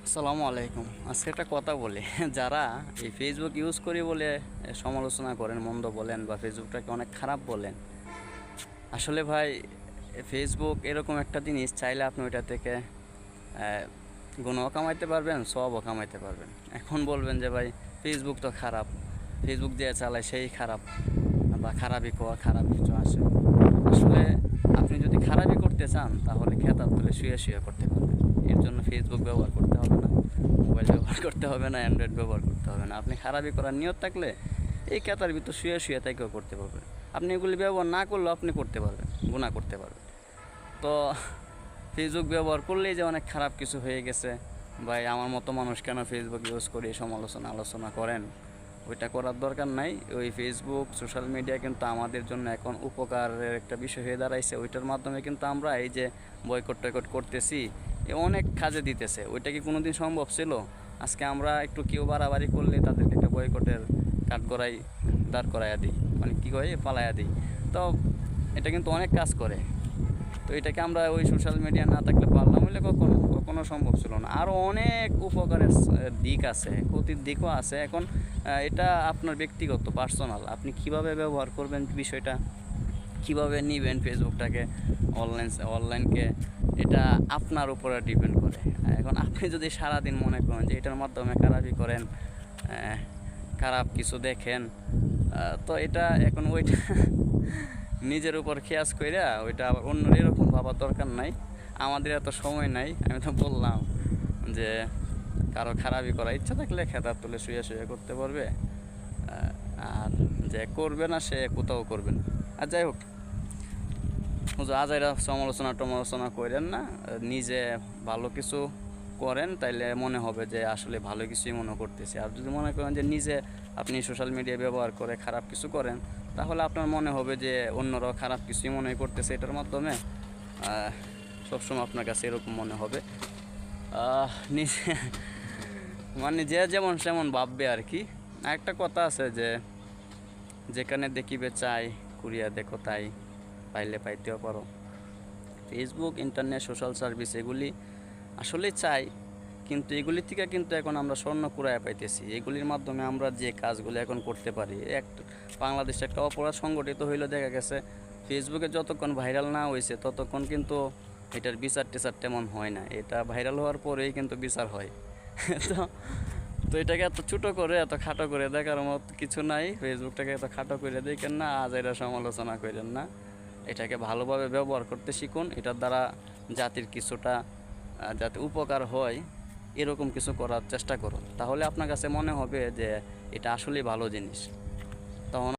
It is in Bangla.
আসসালামু আলাইকুম। আজকে একটা কথা বলি, যারা এই ফেসবুক ইউজ করি বলে সমালোচনা করেন, মন্দ বলেন বা ফেসবুকটাকে অনেক খারাপ বলেন, আসলে ভাই ফেসবুক এরকম একটা জিনিস, চাইলে আপনি ওইটা থেকে গুণও কামাইতে পারবেন, সবও কামাইতে পারবেন। এখন বলবেন যে ভাই ফেসবুক তো খারাপ, ফেসবুক দিয়ে চালায় সেই খারাপ, বা খারাপই কোয়া খারাপ কিছু আসে। আসলে আপনি যদি খারাপই করতে চান তাহলে খেতার তলে শুয়ে শুয়ে করতে পারবেন। এর জন্য ফেসবুক ব্যবহার করতে হবে না, মোবাইল ব্যবহার করতে হবে না, অ্যান্ড্রয়েড ব্যবহার করতে হবে না। আপনি খারাপই করার নিয়ত থাকলে এই খেতার ভিতর শুয়ে শুয়ে থেকেও করতে পারবেন। আপনি এগুলি ব্যবহার না করলেও আপনি করতে পারবেন, গুণা করতে পারবেন। তো ফেসবুক ব্যবহার করলেই যে অনেক খারাপ কিছু হয়ে গেছে, ভাই আমার মতো মানুষ কেন ফেসবুক ইউজ করে সমালোচনা আলোচনা করেন, ওইটা করার দরকার নাই। ওই ফেসবুক সোশ্যাল মিডিয়া কিন্তু আমাদের জন্য এখন উপকারের একটা বিষয় হয়ে দাঁড়াইছে। ওইটার মাধ্যমে কিন্তু আমরা এই যে বয়কট টয়কট করতেছি, এ অনেক কাজে দিতেছে। ওইটা কি কোনো দিন সম্ভব ছিল? আজকে আমরা একটু কেউ বাড়াবাড়ি করলে তাদেরকে একটা বয়কটের কাঠগড়াই দাঁড় করাইয়া দিই, মানে কী করে পালাইয়া দিই। তো এটা কিন্তু অনেক কাজ করে। তো এটাকে আমরা ওই সোশ্যাল মিডিয়া না থাকলে পারলাম হলে কখনো কখনো সম্ভব ছিল না। আরও অনেক উপকারের দিক আছে, ক্ষতির দিকও আছে। এখন এটা আপনার ব্যক্তিগত পার্সোনাল, আপনি কিভাবে ব্যবহার করবেন বিষয়টা, কিভাবে নেবেন ফেসবুকটাকে, অনলাইনকে, এটা আপনার উপরে ডিপেন্ড করে। এখন আপনি যদি সারাদিন মনে করেন যে এটার মাধ্যমে খারাপই করেন, খারাপ কিছু দেখেন, তো এটা এখন ওইটা নিজের উপর খেয়াস কইরা ওইটা আবার অন্য এরকম ভাবার দরকার নাই। আমাদের এত সময় নাই। আমি তো বললাম যে কারো খারাপই করার ইচ্ছা থাকলে খেতার তুলে শুয়ে শুয়ে করতে পারবে, আর যে করবে না সে কোথাও করবে না। আর যাই হোক, আজাইরা সমালোচনা টমালোচনা করেন না, নিজে ভালো কিছু করেন তাইলে মনে হবে যে আসলে ভালো কিছুই মনে করতেছি। আর যদি মনে করেন যে নিজে আপনি সোশ্যাল মিডিয়া ব্যবহার করে খারাপ কিছু করেন, তাহলে আপনার মনে হবে যে অন্যরাও খারাপ কিছুই মনে করতেছে এটার মাধ্যমে। সবসময় আপনার কাছে এরকম মনে হবে। নিজে মানে যে যেমন সেমন ভাববে আর কি। একটা কথা আছে যে যেখানে দেখিবে চাই, কুড়িয়া দেখো তাই, পাইলে পাইতেও পারো। ফেসবুক, ইন্টারনেট, সোশ্যাল সার্ভিস এগুলি আসলেই চাই, কিন্তু এগুলির থেকে কিন্তু এখন আমরা স্বর্ণ কুড়াইয়া পাইতেছি। এগুলির মাধ্যমে আমরা যে কাজগুলো এখন করতে পারি, বাংলাদেশে একটা অপরাধ সংগঠিত হইলে দেখা গেছে ফেসবুকে যতক্ষণ ভাইরাল না হয়েছে ততক্ষণ কিন্তু এটার বিচার টিচার তেমন হয় না। এটা ভাইরাল হওয়ার পরেই কিন্তু বিচার হয়। তো তো এটাকে এত ছোটো করে এত খাটো করে দেখার মতো কিছু নাই। ফেসবুকটাকে এত খাটো করে দেখেন না, আজ এটা সমালোচনা করেন না। এটাকে ভালোভাবে ব্যবহার করতে শিখুন। এটার দ্বারা জাতির কিছুটা যাতে উপকার হয় এরকম কিছু করার চেষ্টা করুন, তাহলে আপনার কাছে মনে হবে যে এটা আসলেই ভালো জিনিস। তখন